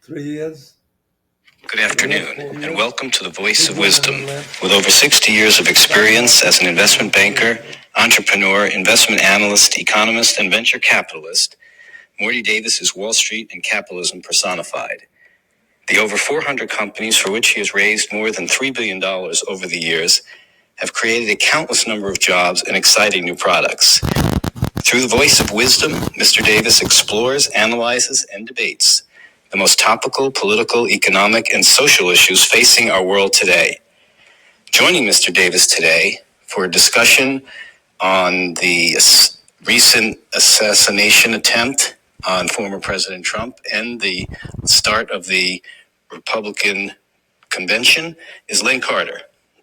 3 years. Good afternoon, and welcome to the Voice of Wisdom. With over 60 years of experience as an investment banker, entrepreneur, investment analyst, economist, and venture capitalist, Morty Davis is Wall Street and capitalism personified. The over 400 companies for which he has raised more than $3 billion over the years have created a countless number of jobs and exciting new products. Through the Voice of Wisdom, Mr. Davis explores, analyzes, and debates the most topical, political, economic, and social issues facing our world today. Joining Mr. Davis today for a discussion on the recent assassination attempt on former President Trump and the start of the Republican convention is Len Carter.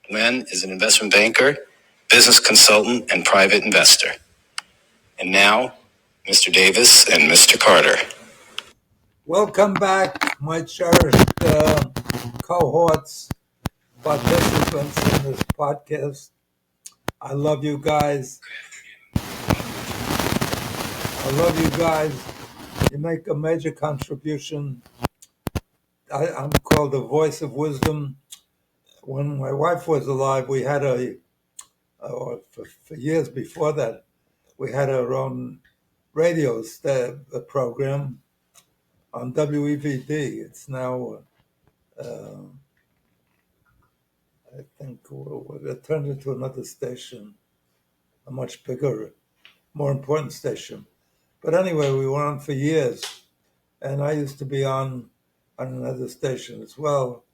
Len is an investment banker, business consultant, and private investor. And now, Mr. Davis and Mr. Carter. Welcome back, my cherished cohorts, participants in this podcast. I love you guys. You make a major contribution. I'm called the Voice of Wisdom. When my wife was alive, we had for years before that, we had our own radio program on WEVD. It's now, I think, it turned into another station, a much bigger, more important station. But anyway, we were on for years, and I used to be on another station as well,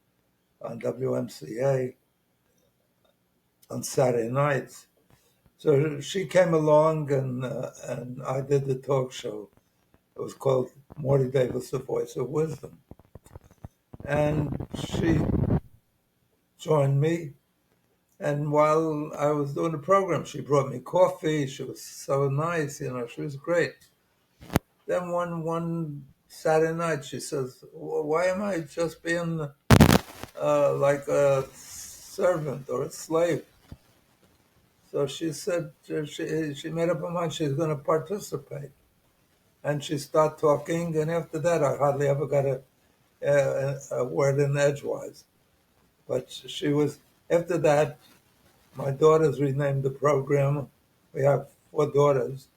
on WMCA, on Saturday nights. So she came along, and I did the talk show. It was called Morty Davis, the Voice of Wisdom. And she joined me. And while I was doing the program, she brought me coffee. She was so nice, she was great. Then one Saturday night, she says, why am I just being like a servant or a slave? So she said, she made up her mind she's going to participate. And she started talking, and after that, I hardly ever got a word in edgewise. But she was, after that, my daughters renamed the program. We have 4 daughters.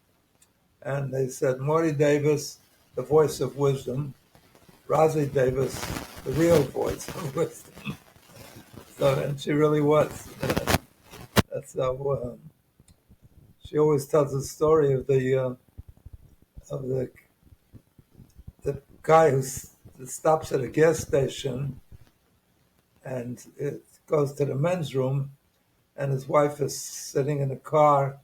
And they said, Morty Davis, the Voice of Wisdom. Rosie Davis, the real Voice of Wisdom. So, and she really was. So she always tells the story of the guy who stops at a gas station and it goes to the men's room, and his wife is sitting in the car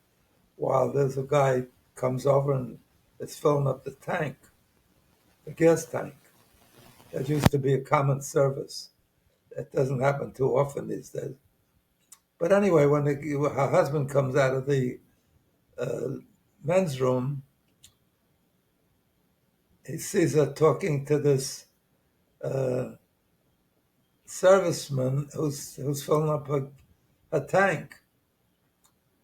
while there's a guy comes over and is filling up the gas tank. That used to be a common service. It doesn't happen too often these days. But anyway, when her husband comes out of the men's room, he sees her talking to this serviceman who's filling up a tank.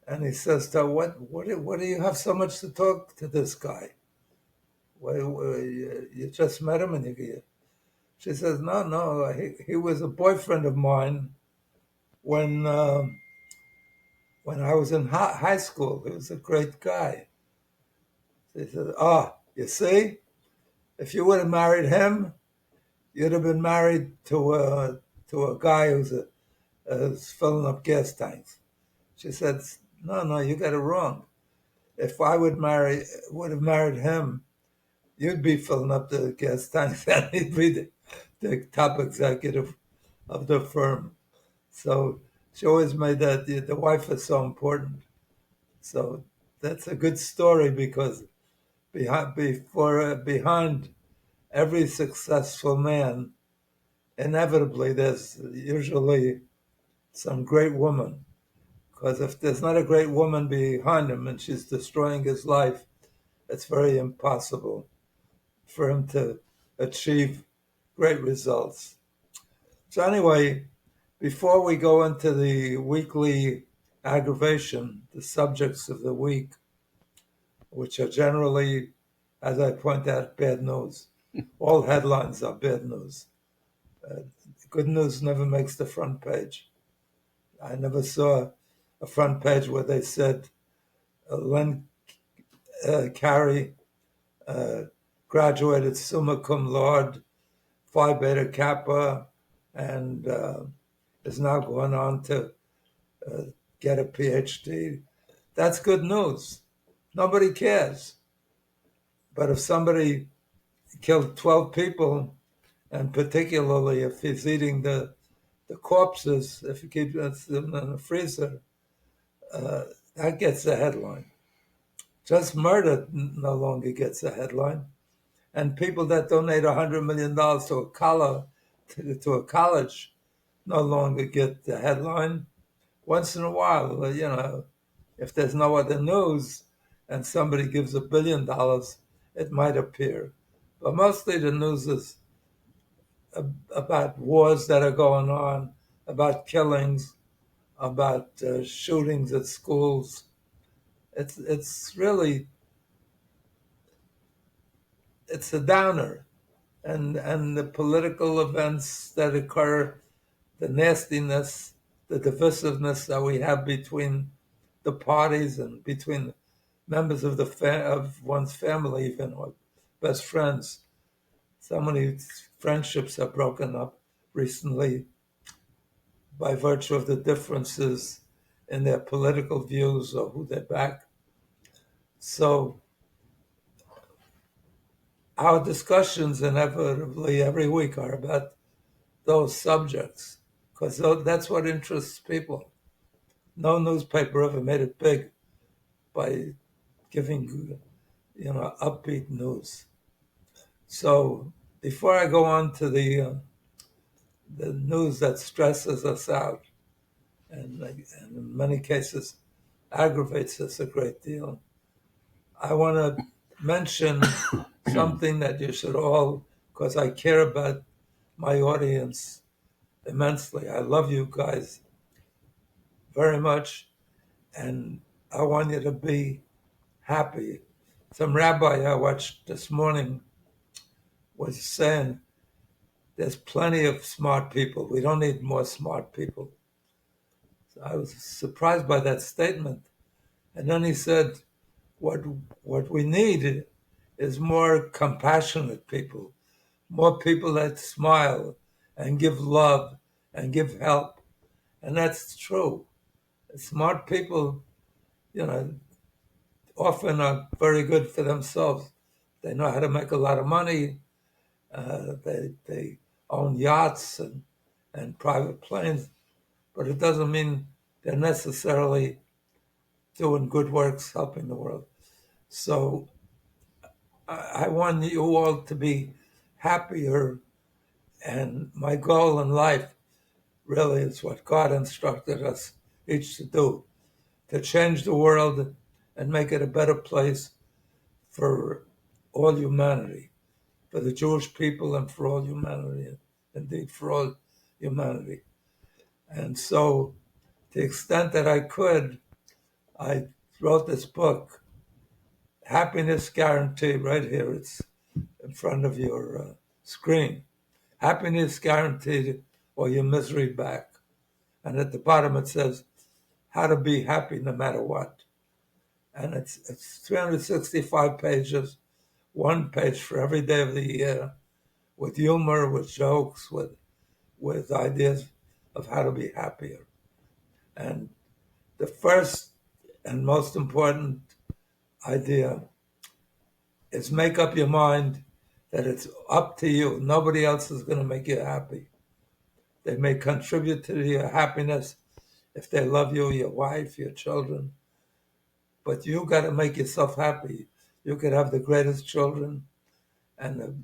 And he says to her, what do you have so much to talk to this guy? You just met him? And she says, no, he was a boyfriend of mine when I was in high school. He was a great guy. She said, you see, if you would have married him, you'd have been married to a guy who's filling up gas tanks. She said, no, you got it wrong. If I would have married him, you'd be filling up the gas tanks and he'd be the top executive of the firm. So she always made that the wife is so important. So that's a good story because behind every successful man, inevitably there's usually some great woman. Because if there's not a great woman behind him and she's destroying his life, it's very impossible for him to achieve great results. So anyway, before we go into the weekly aggravation, the subjects of the week, which are generally, as I point out, bad news. All headlines are bad news. Good news never makes the front page. I never saw a front page where they said Len Carey graduated summa cum laude, Phi Beta Kappa, and is now going on to get a PhD. That's good news. Nobody cares. But if somebody killed 12 people, and particularly if he's eating the corpses, if he keeps them in the freezer, that gets a headline. Just murder no longer gets a headline. And people that donate $100 million to a college no longer get the headline. Once in a while, if there's no other news and somebody gives $1 billion, it might appear. But mostly the news is about wars that are going on, about killings, about shootings at schools. It's really it's a downer, and the political events that occur, the nastiness, the divisiveness that we have between the parties and between members of of one's family, even or best friends. So many friendships have broken up recently by virtue of the differences in their political views or who they back. So our discussions inevitably every week are about those subjects because that's what interests people. No newspaper ever made it big by giving, upbeat news. So before I go on to the news that stresses us out and in many cases aggravates us a great deal, I want to mention something that you should all, because I care about my audience immensely. I love you guys very much, and I want you to be happy. Some rabbi I watched this morning was saying there's plenty of smart people. We don't need more smart people. So I was surprised by that statement. And then he said, what we need is more compassionate people, more people that smile and give love and give help. And that's true. Smart people, often are very good for themselves. They know how to make a lot of money. They own yachts and private planes, but it doesn't mean they're necessarily doing good works, helping the world. So I want you all to be happier. And my goal in life really is what God instructed us each to do, to change the world and make it a better place for all humanity, for the Jewish people and for all humanity, indeed for all humanity. And so, to the extent that I could, I wrote this book, Happiness Guaranteed, right here. It's in front of your screen. Happiness Guaranteed or Your Misery Back. And at the bottom it says, how to be happy no matter what. And it's 365 pages, one page for every day of the year, with humor, with jokes, with ideas of how to be happier. And the first and most important idea is make up your mind that it's up to you. Nobody else is going to make you happy. They may contribute to your happiness if they love you, your wife, your children, but you got to make yourself happy. You could have the greatest children and the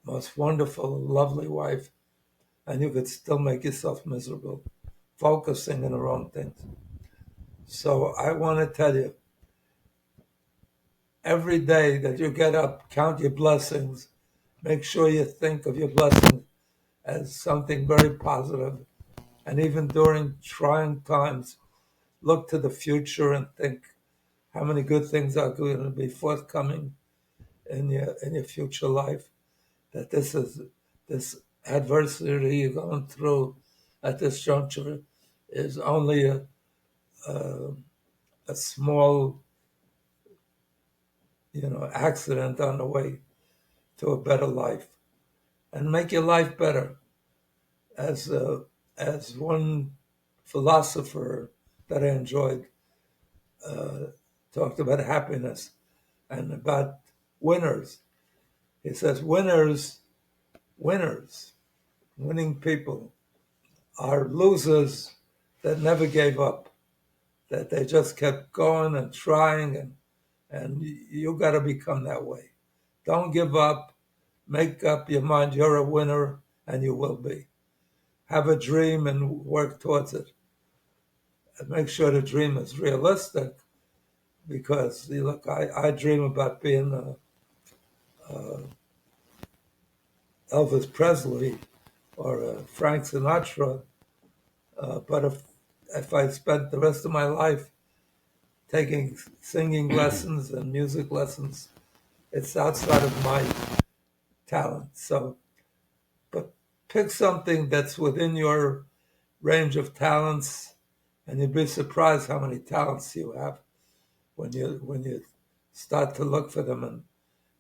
most wonderful, lovely wife, and you could still make yourself miserable, focusing on the wrong things. So I want to tell you, every day that you get up, count your blessings. Make sure you think of your blessings as something very positive. And even during trying times, look to the future and think how many good things are going to be forthcoming in your future life. that this adversity you're going through at this juncture is only a small, accident on the way to a better life, and make your life better. As one philosopher that I enjoyed talked about happiness and about winners. He says winners, winning people are losers that never gave up, that they just kept going and trying, and you got to become that way. Don't give up. Make up your mind you're a winner, and you will be. Have a dream and work towards it. And make sure the dream is realistic, because look, I dream about being Elvis Presley or Frank Sinatra, but if I spent the rest of my life taking singing lessons and music lessons, it's outside of my talent. So, but pick something that's within your range of talents, and you'd be surprised how many talents you have when you start to look for them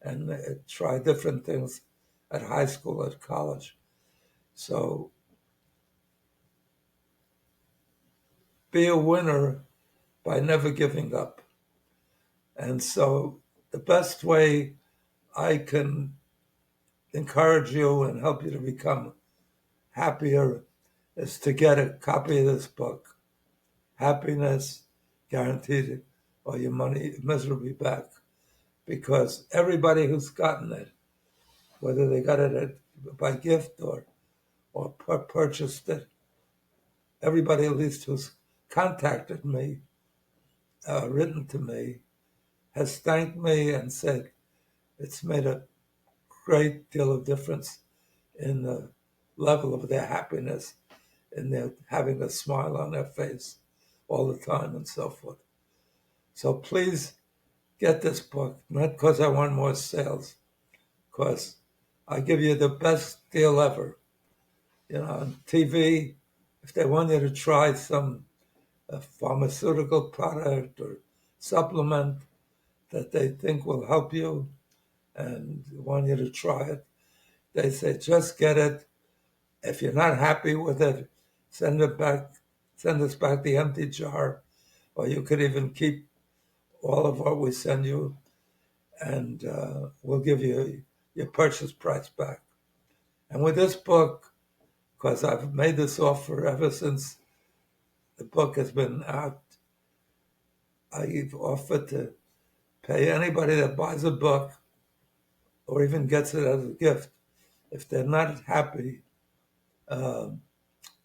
and try different things at high school, at college. So be a winner by never giving up. And so the best way I can encourage you and help you to become happier is to get a copy of this book, Happiness Guaranteed, or Your Money Miserably Back. Because everybody who's gotten it, whether they got it by gift or purchased it, everybody at least who's contacted me, written to me, has thanked me and said it's made a great deal of difference in the level of their happiness, in their having a smile on their face all the time and so forth. So please get this book, not because I want more sales, because I give you the best deal ever. On TV, if they want you to try some pharmaceutical product or supplement that they think will help you and want you to try it, they say, just get it. If you're not happy with it, send us back the empty jar, or you could even keep all of what we send you, and we'll give you your purchase price back. And with this book, because I've made this offer ever since the book has been out, I've offered to pay anybody that buys a book or even gets it as a gift, if they're not happy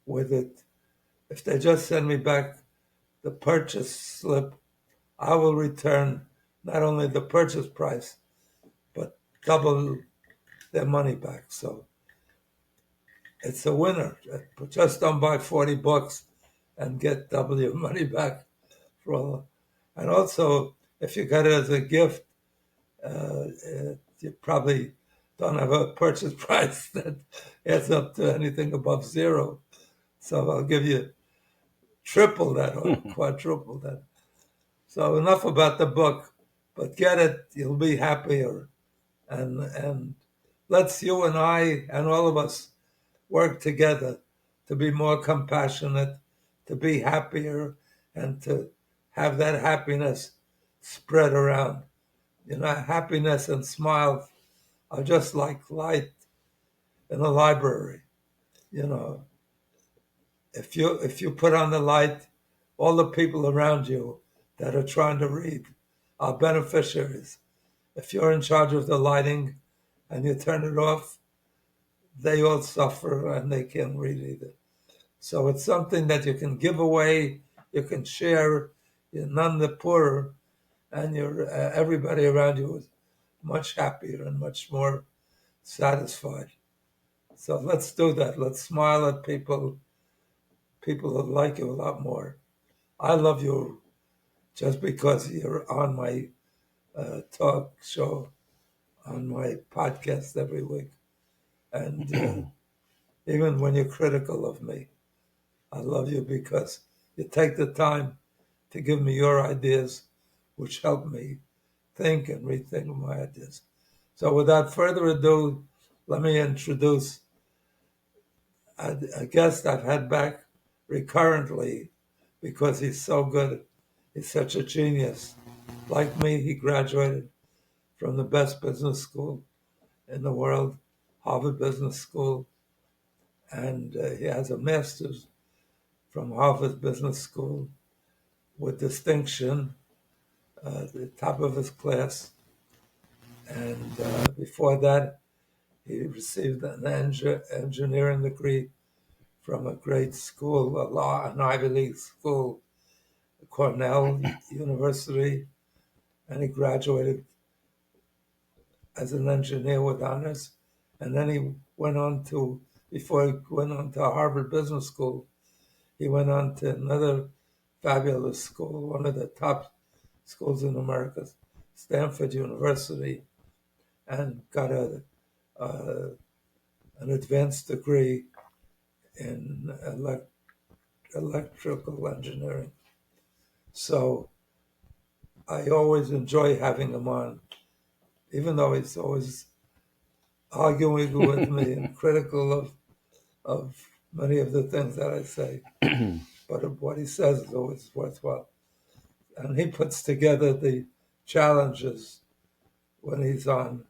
with it, if they just send me back the purchase slip, I will return not only the purchase price, but double their money back. So it's a winner. Just don't buy 40 books and get double your money back for all. And also, if you got it as a gift, you probably don't have a purchase price that adds up to anything above zero. So I'll give you triple that or quadruple that. So enough about the book, but get it. You'll be happier, and let's you and I and all of us work together to be more compassionate, to be happier, and to have that happiness spread around. Happiness and smiles are just like light in a library. If you put on the light, all the people around you that are trying to read are beneficiaries. If you're in charge of the lighting and you turn it off, they all suffer and they can't read either. So it's something that you can give away, you can share. You're none the poorer, and you're everybody around you is much happier and much more satisfied. So let's do that. Let's smile at people. People will like you a lot more. I love you just because you're on my talk show, on my podcast every week. And even when you're critical of me, I love you because you take the time to give me your ideas, which help me think and rethink my ideas. So without further ado, let me introduce a guest I've had back recurrently because he's so good. He's such a genius. Like me, he graduated from the best business school in the world, Harvard Business School, and he has a master's from Harvard Business School with distinction, the top of his class. And before that, he received an engineering degree from a great school, an Ivy League school, Cornell University, and he graduated as an engineer with honors. And then he went on to, before he went on to Harvard Business School, he went on to another fabulous school, one of the top schools in America, Stanford University, and got an advanced degree in electrical engineering. So I always enjoy having him on, even though he's always arguing with me and critical of many of the things that I say. But what he says is always worthwhile. And he puts together the challenges when he's on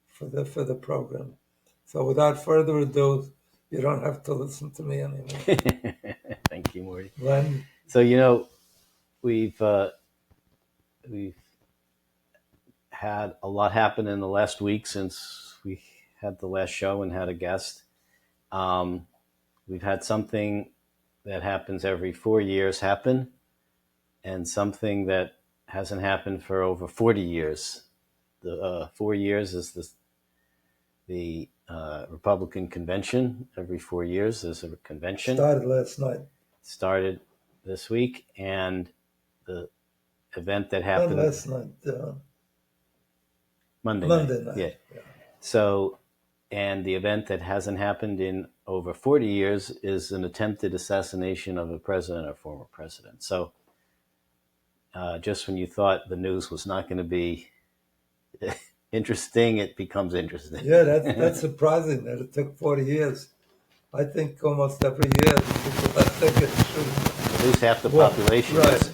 for the program. So without further ado, you don't have to listen to me anymore. Thank you, Morty. Len? So we've had a lot happen in the last week since we had the last show and had a guest. We've had something that happens every 4 years happen, and something that hasn't happened for over 40 years. The 4 years is the Republican convention. Every 4 years there's a convention. Started last night. Started this week, and the event that happened last night. Monday night. Yeah. So, and the event that hasn't happened in over 40 years is an attempted assassination of a president or former president. So, just when you thought the news was not going to be interesting, it becomes interesting. Yeah, that's surprising that it took 40 years. I think almost every year people are thinking At least half the population. Right.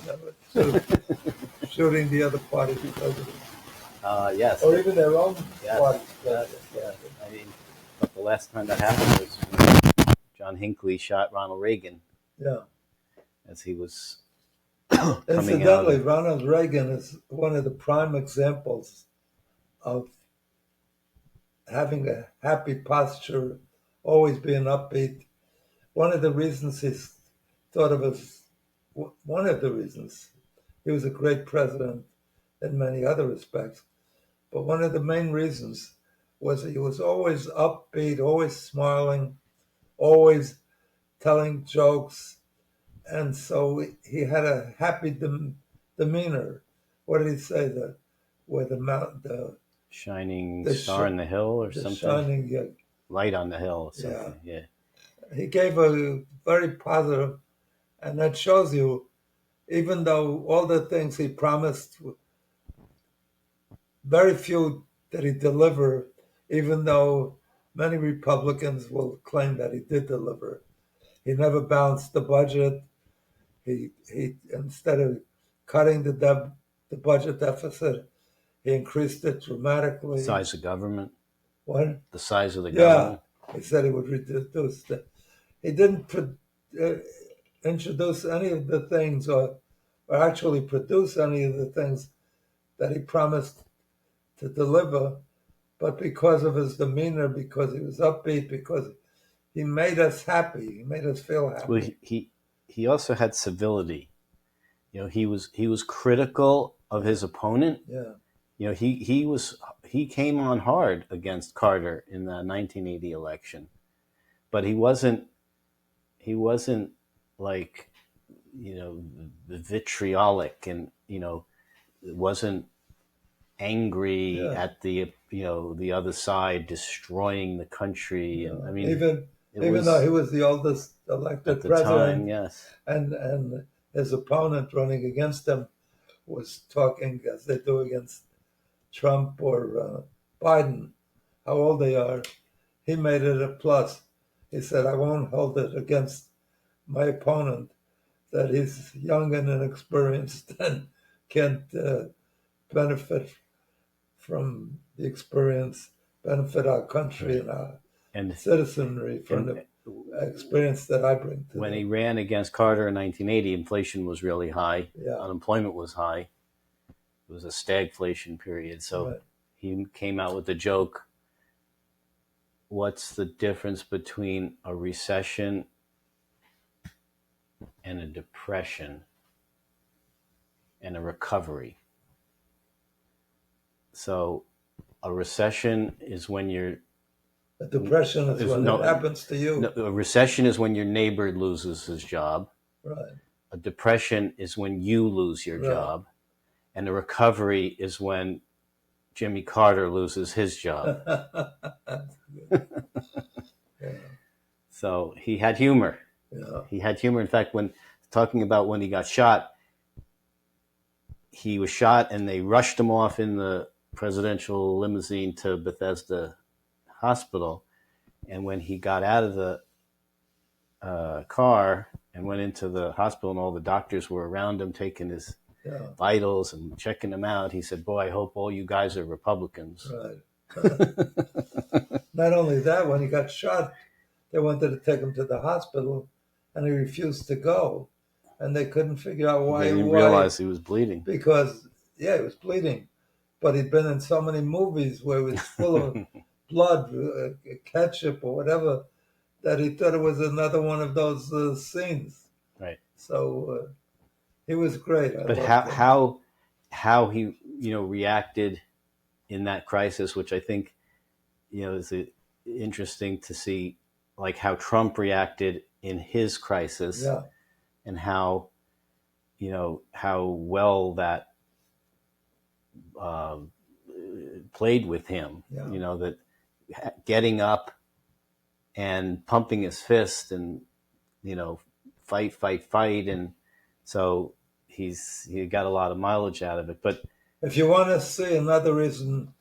Shooting the other party's president. Yes. Or even their own party. Yeah. I mean, but the last time that happened was when John Hinckley shot Ronald Reagan. Yeah. As he was Incidentally, Ronald Reagan is one of the prime examples of having a happy posture, always being upbeat. One of the reasons he's thought of as one of the reasons he was a great president in many other respects, but one of the main reasons was he was always upbeat, always smiling, always telling jokes, and so he had a happy demeanor. What did he say? The shining star on the hill or something? Shining light on the hill or something. Yeah. He gave a very positive, and that shows you, even though all the things he promised, very few did he deliver, even though many Republicans will claim that he did deliver. He never balanced the budget. He instead of cutting the budget deficit, he increased it dramatically. Size of government. What? The size of the government. He said he would reduce it. He didn't introduce any of the things or actually produce any of the things that he promised to deliver, but because of his demeanor, because he was upbeat, because he made us happy, he made us feel happy. Well, he also had civility. He was critical of his opponent. Yeah. He came on hard against Carter in the 1980 election, but he wasn't like vitriolic, and it wasn't angry at the the other side destroying the country, and I mean, even it even was though he was the oldest at elected the president, time, yes. and his opponent running against him was talking as they do against Trump or Biden, how old they are. He made it a plus. He said, I won't hold it against my opponent that he's young and inexperienced and can't benefit from the experience, benefit our country and our And citizenry from the experience that I bring to when them. he ran against Carter in 1980, inflation was really high. Yeah. Unemployment was high. It was a stagflation period. So Right. he came out with the joke, what's the difference between a recession and a depression and a recovery? So a recession is when you're A depression is when it happens to you. No, a recession is when your neighbor loses his job. Right. A depression is when you lose your job. And a recovery is when Jimmy Carter loses his job. Yeah. So he had humor. Yeah. He had humor. In fact, when talking about when he got shot, he was shot and they rushed him off in the presidential limousine to Bethesda Hospital. And when he got out of the car and went into the hospital and all the doctors were around him taking his vitals and checking him out, he said, boy, I hope all you guys are Republicans. Right. Not only that, when he got shot, they wanted to take him to the hospital and he refused to go. And they couldn't figure out why. They didn't realize he was bleeding. Because, he was bleeding. But he'd been in so many movies where it was full of blood, ketchup or whatever, that he thought it was another one of those scenes. Right. So he was great. But how he reacted in that crisis, which I think is interesting to see, like how Trump reacted in his crisis, and how how well that played with him. That getting up and pumping his fist and fight, and so he got a lot of mileage out of it. But if you want to see another reason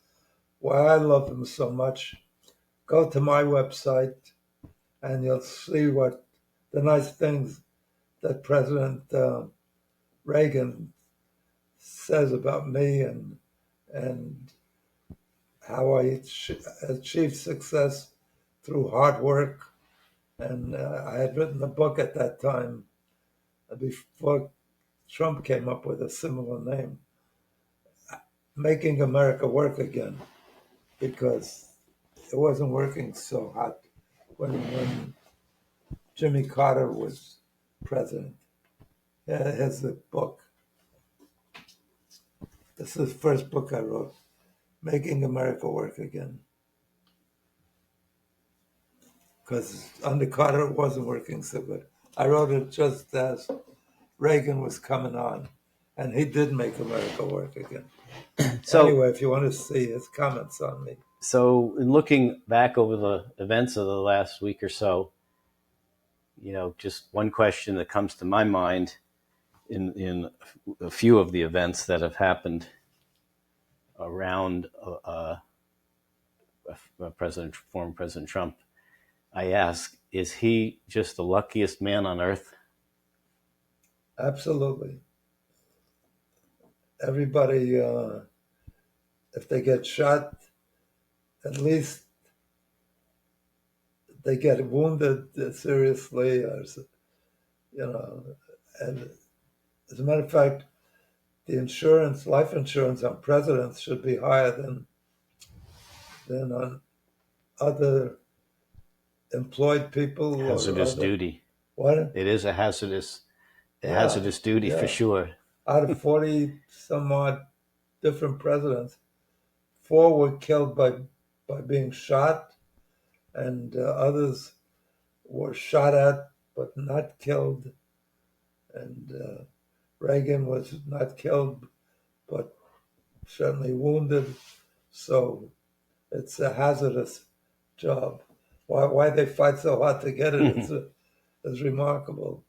why I love him so much, go to my website and you'll see what the nice things that President Reagan says about me and how I achieved success through hard work. And I had written a book at that time before Trump came up with a similar name, Making America Work Again, because it wasn't working so hot when Jimmy Carter was president. Yeah, here's the book. This is the first book I wrote, Making America Work Again. Because under Carter it wasn't working so good. I wrote it just as Reagan was coming on, and he did make America work again. So anyway, if you want to see his comments on me. So in looking back over the events of the last week or so, just one question that comes to my mind in a few of the events that have happened around former President Trump, I ask, is he just the luckiest man on earth? Absolutely. Everybody, if they get shot, at least they get wounded seriously, or and as a matter of fact, the life insurance on presidents should be higher than on other employed people. Hazardous duty. What? It is a hazardous duty for sure. Out of 40 some odd different presidents, 4 were killed by being shot, and others were shot at but not killed. And Reagan was not killed but certainly wounded. So it's a hazardous job. Why they fight so hard to get it is remarkable.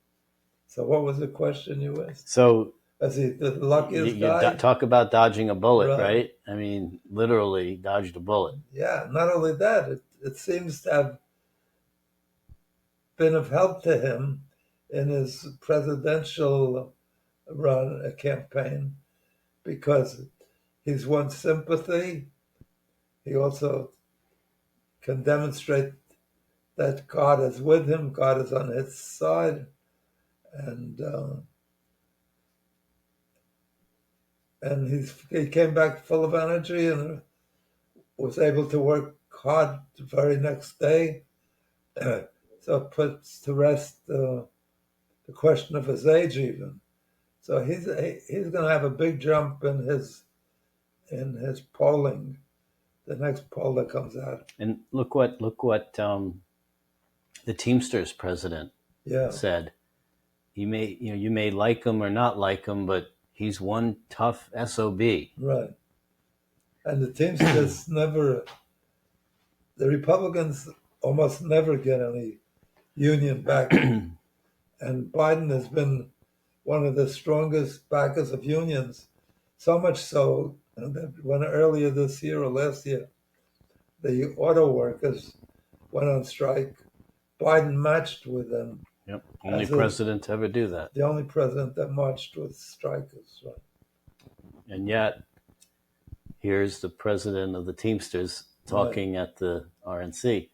So what was the question you asked? So Is he the luckiest guy? talk about dodging a bullet, Right. right? I mean, literally dodged a bullet. Yeah, not only that, it seems to have been of help to him in his presidential run, a campaign, because he's won sympathy. He also can demonstrate that God is with him, God is on his side, and he came back full of energy and was able to work hard the very next day. So it puts to rest the question of his age even. So he's going to have a big jump in his polling, the next poll that comes out. And look what the Teamsters president said. You may like him or not like him, but he's one tough SOB. Right. And the Teamsters the Republicans almost never get any union backing. And Biden has been one of the strongest backers of unions, so much so that when earlier this year or last year, the auto workers went on strike, Biden marched with them. Yep, only president to ever do that. The only president that marched with strikers, right? And yet, here's the president of the Teamsters talking at the RNC.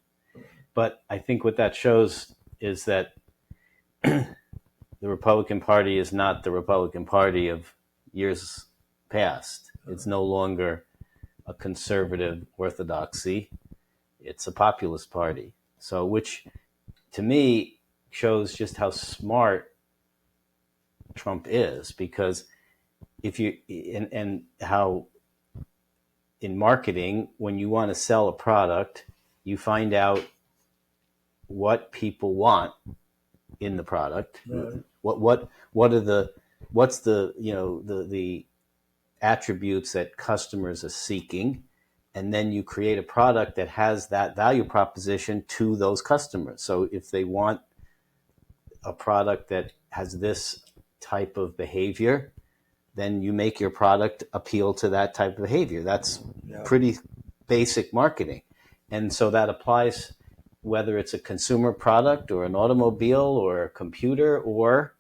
But I think what that shows is that the Republican Party is not the Republican Party of years past. It's no longer a conservative orthodoxy. It's a populist party. So, which to me shows just how smart Trump is, because if you and how in marketing, when you want to sell a product, you find out what people want in the product. Right. What's the attributes that customers are seeking, and then you create a product that has that value proposition to those customers. So if they want a product that has this type of behavior, then you make your product appeal to that type of behavior. That's pretty basic marketing. And so that applies whether it's a consumer product or an automobile or a computer or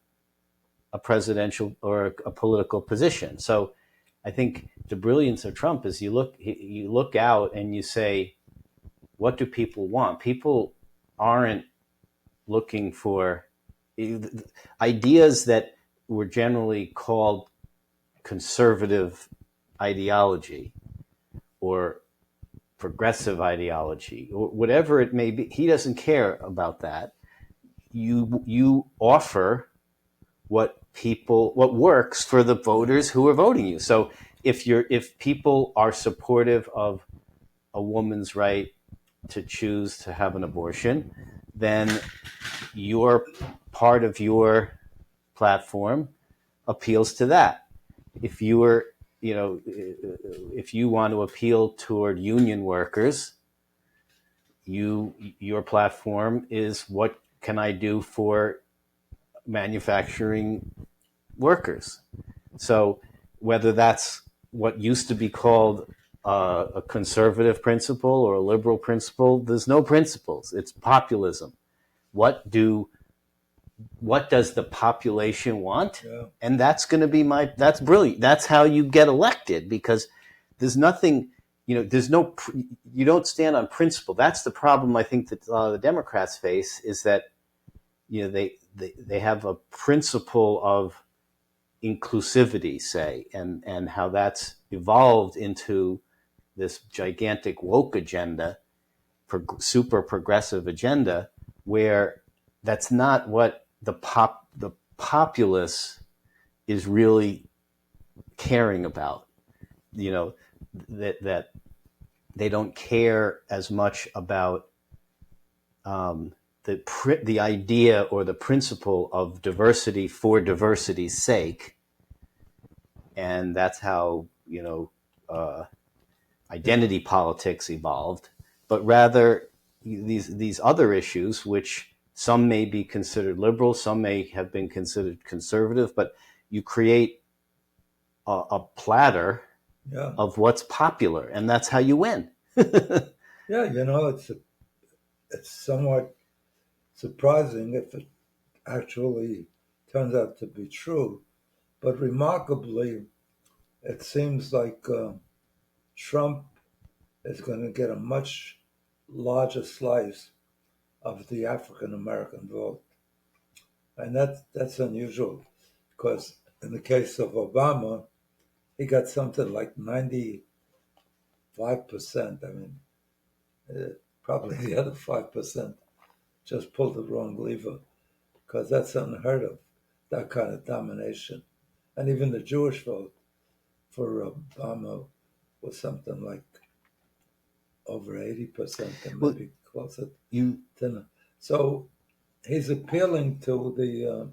a presidential or a political position. So I think the brilliance of Trump is you look out and you say, what do people want? People aren't looking for ideas that were generally called conservative ideology or progressive ideology or whatever it may be. He doesn't care about that. You offer what works for the voters who are voting you. So if people are supportive of a woman's right to choose to have an abortion, then your part of your platform appeals to that. If you want to appeal toward union workers, your platform is what can I do for manufacturing workers? So whether that's what used to be called a conservative principle or a liberal principle, there's no principles. It's populism. What does the population want? Yeah. And that's going to be that's brilliant. That's how you get elected, because there's nothing, you don't stand on principle. That's the problem I think that a lot of the Democrats face, is that, they have a principle of inclusivity, say, and how that's evolved into this gigantic woke agenda, super progressive agenda, where that's not what the populace is really caring about. That they don't care as much about the idea or the principle of diversity for diversity's sake. And that's how, identity politics evolved, but rather these other issues, which some may be considered liberal, some may have been considered conservative, but you create a platter of what's popular, and that's how you win. Yeah, it's somewhat surprising if it actually turns out to be true, but remarkably, it seems like Trump is going to get a much larger slice of the African American vote, and that's unusual, because in the case of Obama, he got something like 95%. I mean, probably the other 5% just pulled the wrong lever, because that's unheard of, that kind of domination. And even the Jewish vote for Obama was something like over 80%, and maybe closer to that. So he's appealing to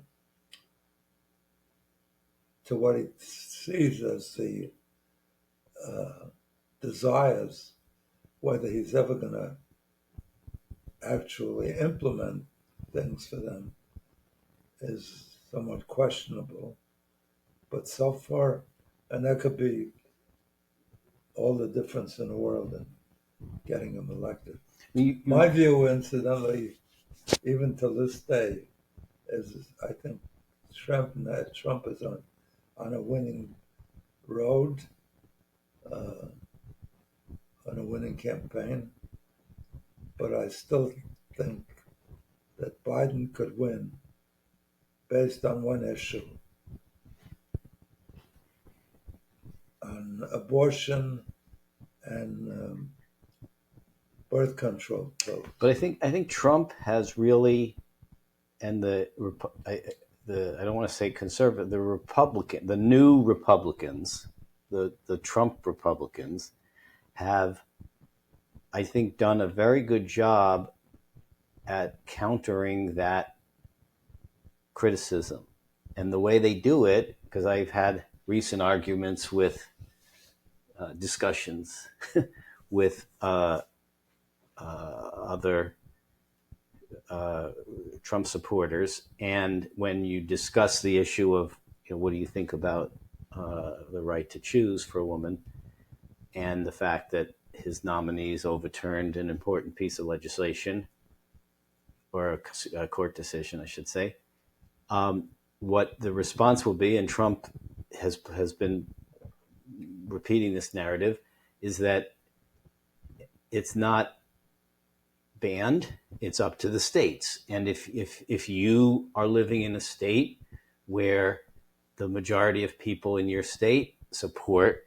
to what he sees as the desires. Whether he's ever going to actually implement things for them is somewhat questionable. But so far, and that could be all the difference in the world in getting him elected. My view, incidentally, even to this day, is I think Trump is on a winning road, on a winning campaign, but I still think that Biden could win based on one issue, on abortion and birth control pills. But I think Trump has really, and I don't want to say conservative, the new Republicans, the Trump Republicans have, I think, done a very good job at countering that criticism. And the way they do it, because I've had recent arguments with discussions with other Trump supporters, and when you discuss the issue of what do you think about the right to choose for a woman, and the fact that his nominees overturned an important piece of legislation, or a court decision, I should say, what the response will be, and Trump has been repeating this narrative, is that it's not banned, it's up to the states. And if you are living in a state where the majority of people in your state support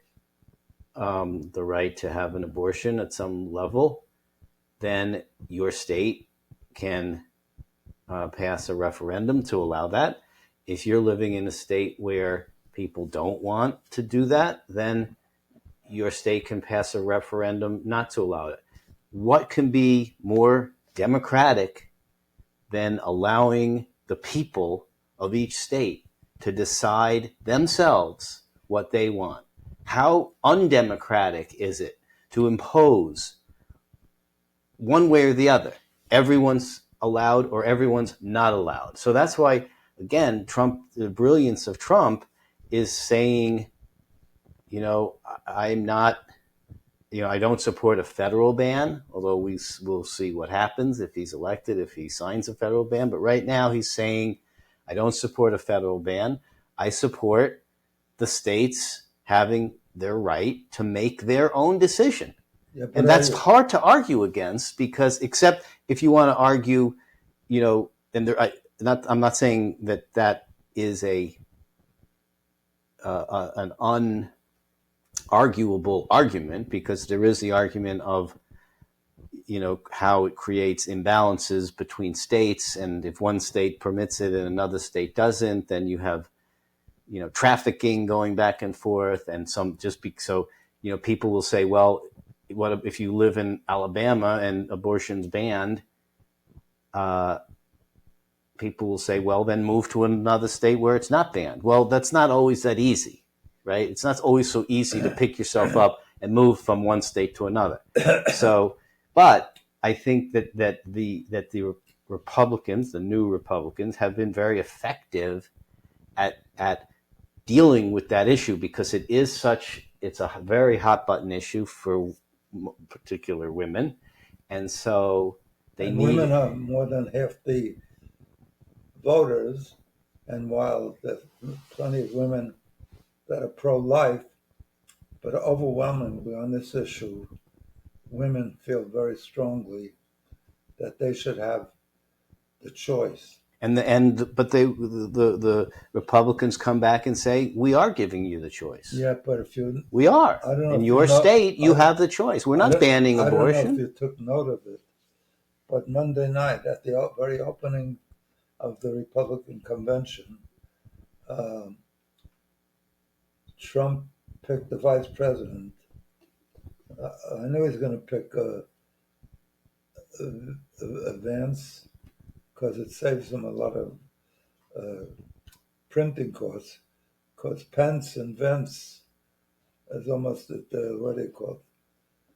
the right to have an abortion at some level, then your state can pass a referendum to allow that. If you're living in a state where people don't want to do that, then your state can pass a referendum not to allow it. What can be more democratic than allowing the people of each state to decide themselves what they want? How undemocratic is it to impose one way or the other? Everyone's allowed or everyone's not allowed. So that's why, again, the brilliance of Trump is saying, I'm not, I don't support a federal ban, although we'll see what happens if he's elected, if he signs a federal ban. But right now he's saying, I don't support a federal ban. I support the states having their right to make their own decision. Yeah, and that's hard to argue against, because except if you want to argue, then I'm not saying that is an unarguable argument, because there is the argument of, how it creates imbalances between states. And if one state permits it and another state doesn't, then you have, trafficking going back and forth. And people will say, well, what if you live in Alabama and abortion's banned? People will say, well, then move to another state where it's not banned. Well, that's not always that easy, right? It's not always so easy to pick yourself up and move from one state to another. So, but I think that the Republicans, the new Republicans, have been very effective at dealing with that issue, because it's a very hot button issue for particular women, and so women are more than half the voters, and while there's plenty of women that are pro-life, but overwhelmingly on this issue, women feel very strongly that they should have the choice. But the Republicans come back and say, we are giving you the choice. Yeah, but we are. I don't know in your state, you have the choice. We're not banning abortion. I don't know if you took note of it, but Monday night at the very opening of the Republican convention, Trump picked the vice president. I knew he was going to pick Vance, because it saves him a lot of printing costs. Because Pence and Vance is almost what do you call it?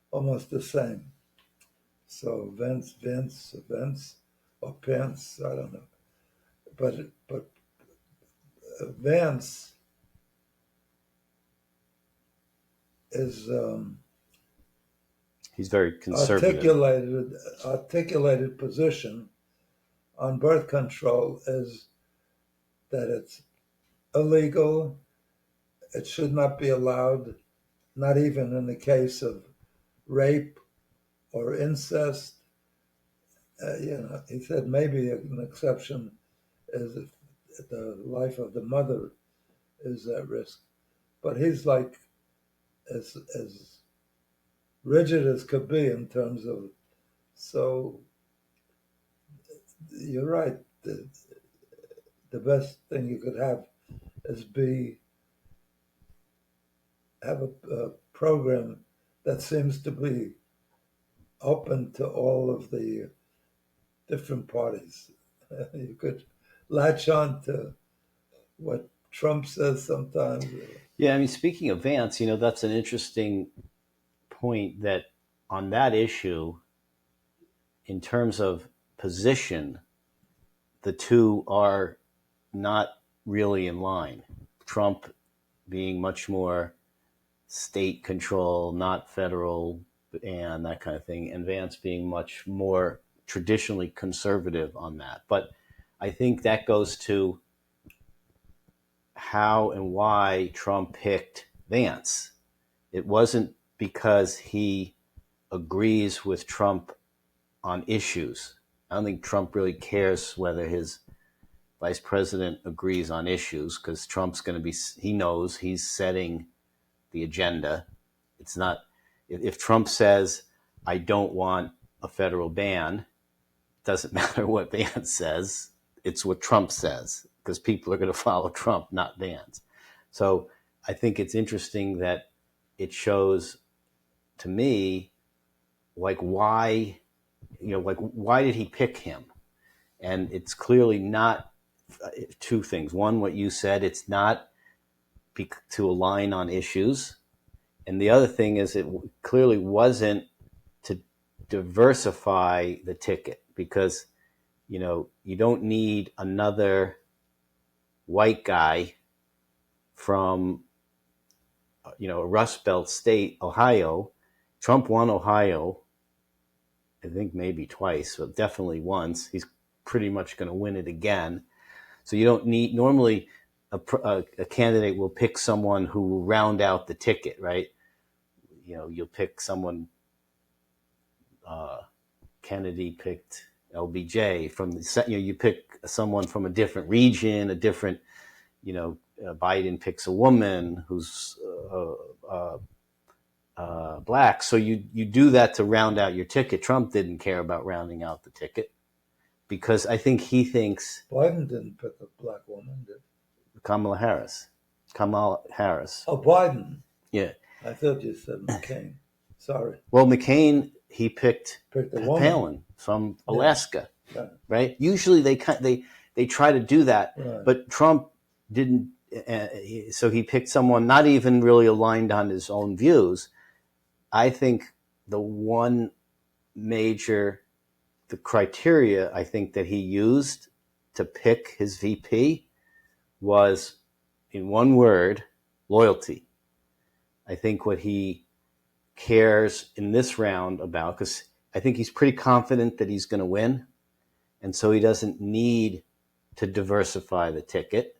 Almost the same. So Vance, or Pence, I don't know. But Vance is he's very conservative. Articulated position on birth control is that it's illegal. It should not be allowed, not even in the case of rape or incest. He said maybe an exception is if the life of the mother is at risk. But he's like as rigid as could be in terms of, so you're right. The best thing you could have is have a program that seems to be open to all of the different parties. You could latch on to what Trump says sometimes. Yeah, I mean, speaking of Vance, that's an interesting point, that on that issue, in terms of position, the two are not really in line. Trump being much more state control, not federal, and that kind of thing, and Vance being much more traditionally conservative on that. But I think that goes to how and why Trump picked Vance. It wasn't because he agrees with Trump on issues. I don't think Trump really cares whether his vice president agrees on issues, because Trump's going to be, he knows he's setting the agenda. It's not, if Trump says, I don't want a federal ban, it doesn't matter what Vance says, it's what Trump says, because people are going to follow Trump, not Vance. So I think it's interesting that it shows to me, like, why did he pick him? And it's clearly not two things. One, what you said, it's not to align on issues. And the other thing is, it clearly wasn't to diversify the ticket, because, you don't need another white guy from, a Rust Belt state, Ohio. Trump won Ohio, I think maybe twice, but definitely once. He's pretty much going to win it again. So you don't need, normally a candidate will pick someone who will round out the ticket, right? You'll pick someone, Kennedy picked LBJ from you pick someone from a different region, a different, Biden picks a woman who's black. So you do that to round out your ticket. Trump didn't care about rounding out the ticket, because I think he thinks Biden didn't pick a black woman, did Kamala Harris. Oh, Biden. Yeah. I thought you said McCain. Sorry. Well, McCain, he picked a woman. Palin from Alaska, yeah. Right? Usually they try to do that, right. But Trump didn't. So he picked someone not even really aligned on his own views, I think the one major, the criteria I think that he used to pick his VP was, in one word, loyalty. I think what he cares in this round about, because I think he's pretty confident that he's going to win, and so he doesn't need to diversify the ticket.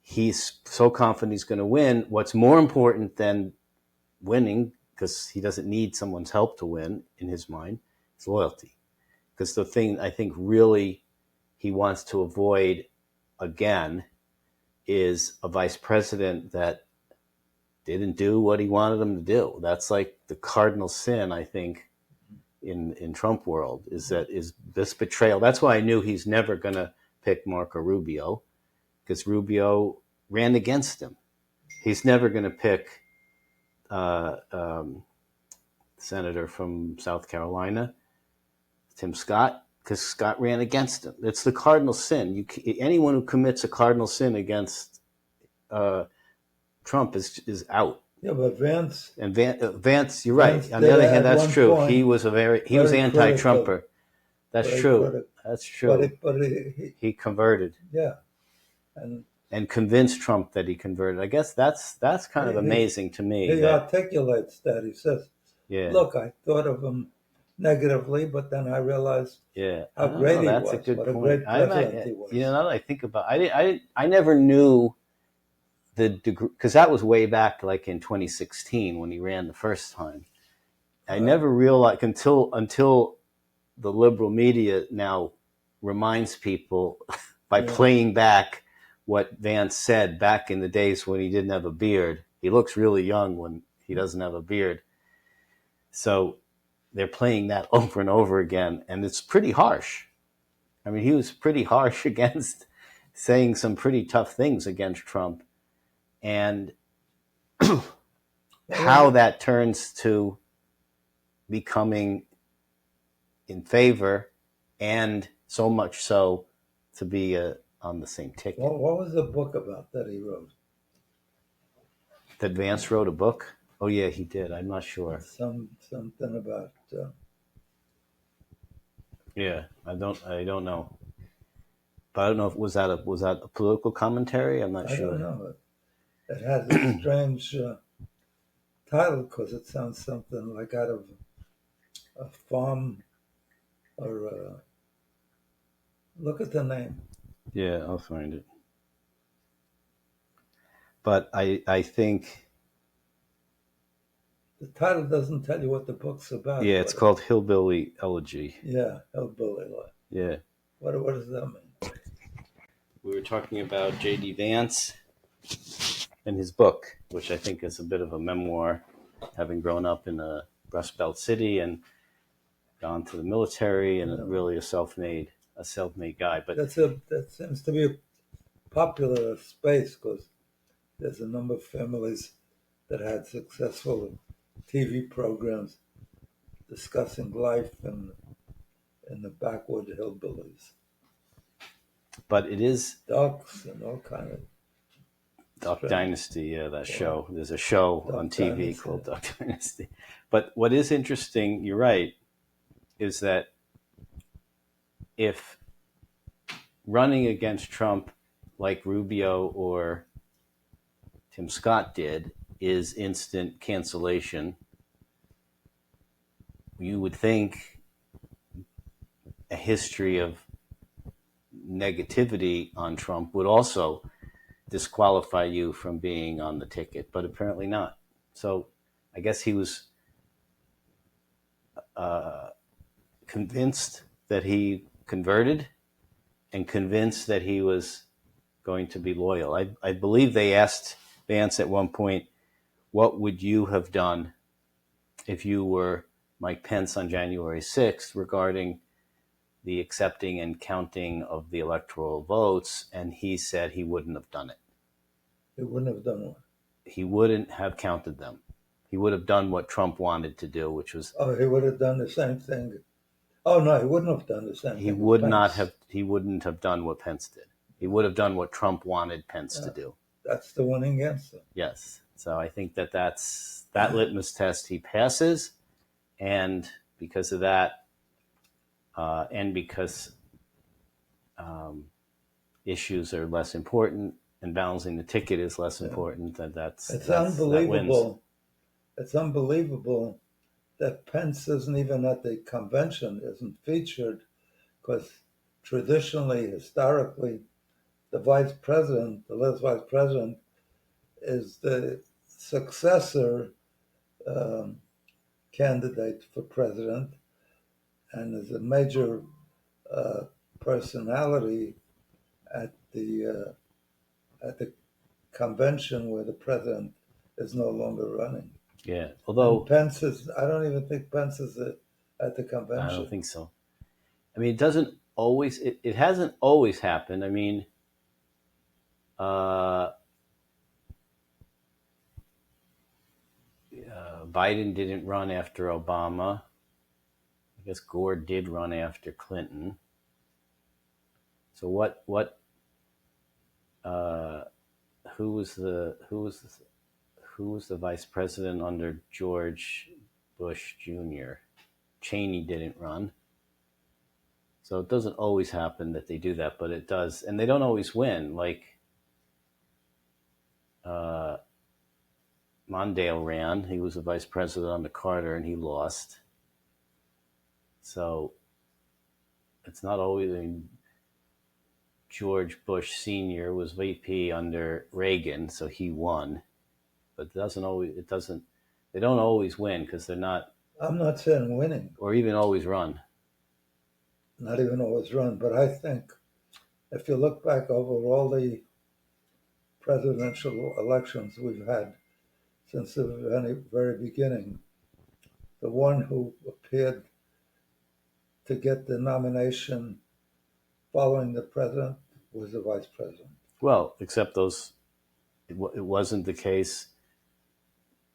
He's so confident he's going to win. What's more important than winning, because he doesn't need someone's help to win in his mind, is loyalty. Because the thing I think really he wants to avoid again is a vice president that didn't do what he wanted him to do. That's like the cardinal sin, I think, in Trump world, is this betrayal. That's why I knew he's never going to pick Marco Rubio, because Rubio ran against him. He's never going to pick senator from South Carolina, Tim Scott, because Scott ran against him. It's the cardinal sin. Anyone who commits a cardinal sin against Trump is out. Yeah, but Vance. And Vance, you're right. Vance On the other hand, that's true. Point, he was anti-Trumper. That's true. Critical. That's true. But he converted. Yeah, and convinced Trump that he converted. I guess that's kind of amazing to me. He articulates that. He says, "Yeah, look, I thought of him negatively, but then I realized how great he was. That's a good point. A great president he was. Now that I think about it, I never knew the degree, because that was way back like in 2016 when he ran the first time. I never realized until the liberal media now reminds people by playing back what Vance said back in the days when he didn't have a beard. He looks really young when he doesn't have a beard. So they're playing that over and over again, and it's pretty harsh. I mean, he was pretty harsh against saying some pretty tough things against Trump. And how that turns to becoming in favor, and so much so to be on the same ticket. What was the book about that he wrote? That Vance wrote a book? Oh yeah, he did. I'm not sure. Something about. Yeah, I don't know. But I don't know if was that a political commentary? I'm not sure. I don't know. It has a strange title because it sounds something like out of a farm or look at the name. Yeah, I'll find it. But I think the title doesn't tell you what the book's about. Yeah, it's called Hillbilly Elegy. Yeah, Hillbilly. Yeah. What does that mean? We were talking about J.D. Vance and his book, which I think is a bit of a memoir, having grown up in a Rust Belt city and gone to the military, and really a self-made guy. But that seems to be a popular space because there's a number of families that had successful TV programs discussing life in the backwood hillbillies. But it is ducks and all kind of Duck Dynasty, yeah, that show. There's a show on TV called Duck Dynasty. But what is interesting, you're right, is that if running against Trump like Rubio or Tim Scott did is instant cancellation, you would think a history of negativity on Trump would also disqualify you from being on the ticket, but apparently not. So I guess he was convinced that he converted and convinced that he was going to be loyal. I believe they asked Vance at one point, what would you have done if you were Mike Pence on January 6th regarding the accepting and counting of the electoral votes? And he said he wouldn't have done it. He wouldn't have done what? He wouldn't have counted them. He would have done what Trump wanted to do, which was... Oh, he would have done the same thing. Oh, no, he wouldn't have done the same thing. He wouldn't have done what Pence did. He would have done what Trump wanted Pence to do. That's the winning answer. Yes. So I think that's that litmus test he passes, and because of that, and because issues are less important and balancing the ticket is less important, that's unbelievable. It's unbelievable that Pence isn't even at the convention, isn't featured, because traditionally, historically, the vice president, the last vice president, is the successor candidate for president and is a major personality at the convention where the president is no longer running. Yeah, although Pence is, I don't even think Pence is at the convention. I don't think so. I mean, it doesn't always, it hasn't always happened. I mean, Biden didn't run after Obama. I guess Gore did run after Clinton. So who was the vice president under George Bush Jr.? Cheney didn't run. So it doesn't always happen that they do that, but it does. And they don't always win. Like Mondale ran. He was the vice president under Carter, and he lost. So it's not always. George Bush Sr. was VP under Reagan, so he won. But they don't always win because they're not. I'm not saying winning. Or even always run. Not even always run. But I think if you look back over all the presidential elections we've had since the very beginning, the one who appeared to get the nomination following the president was the vice president. Well, except it wasn't the case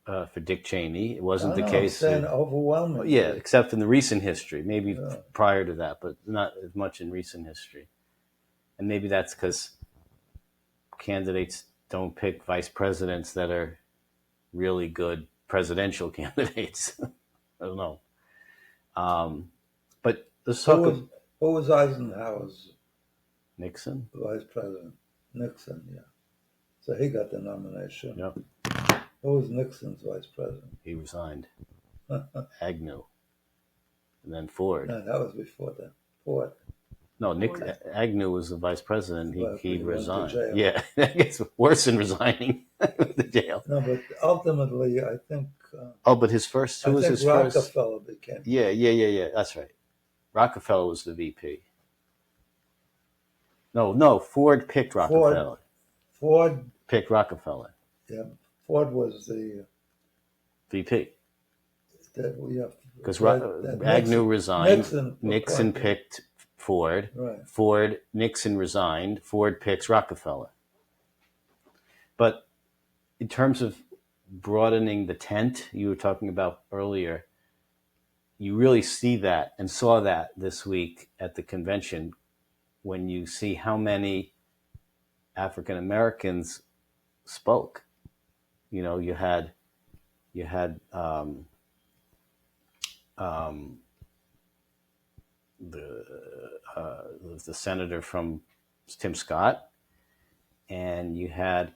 for Dick Cheney. It wasn't the case. Overwhelming. Yeah, except in the recent history, maybe prior to that, but not as much in recent history. And maybe that's because candidates don't pick vice presidents that are really good presidential candidates. I don't know. But let's talk. Who was Eisenhower's Nixon? Vice President. Nixon, yeah. So he got the nomination. Yep. Who was Nixon's vice president? He resigned. Agnew. And then Ford. No, that was before that. Ford. No, Agnew was the vice president. He resigned. Yeah, I guess worse than resigning the jail. No, but ultimately, I think. But his first. Who was his first? Rockefeller became. Yeah. That's right. Rockefeller was the VP. No. Ford picked Rockefeller. Ford picked Rockefeller. Yeah, Ford was the VP. Because Agnew resigned. Nixon picked Ford. Right. Nixon resigned. Ford picks Rockefeller. But in terms of broadening the tent you were talking about earlier, you really see that and saw that this week at the convention when you see how many African Americans spoke. You know, you had the senator from Tim Scott, and you had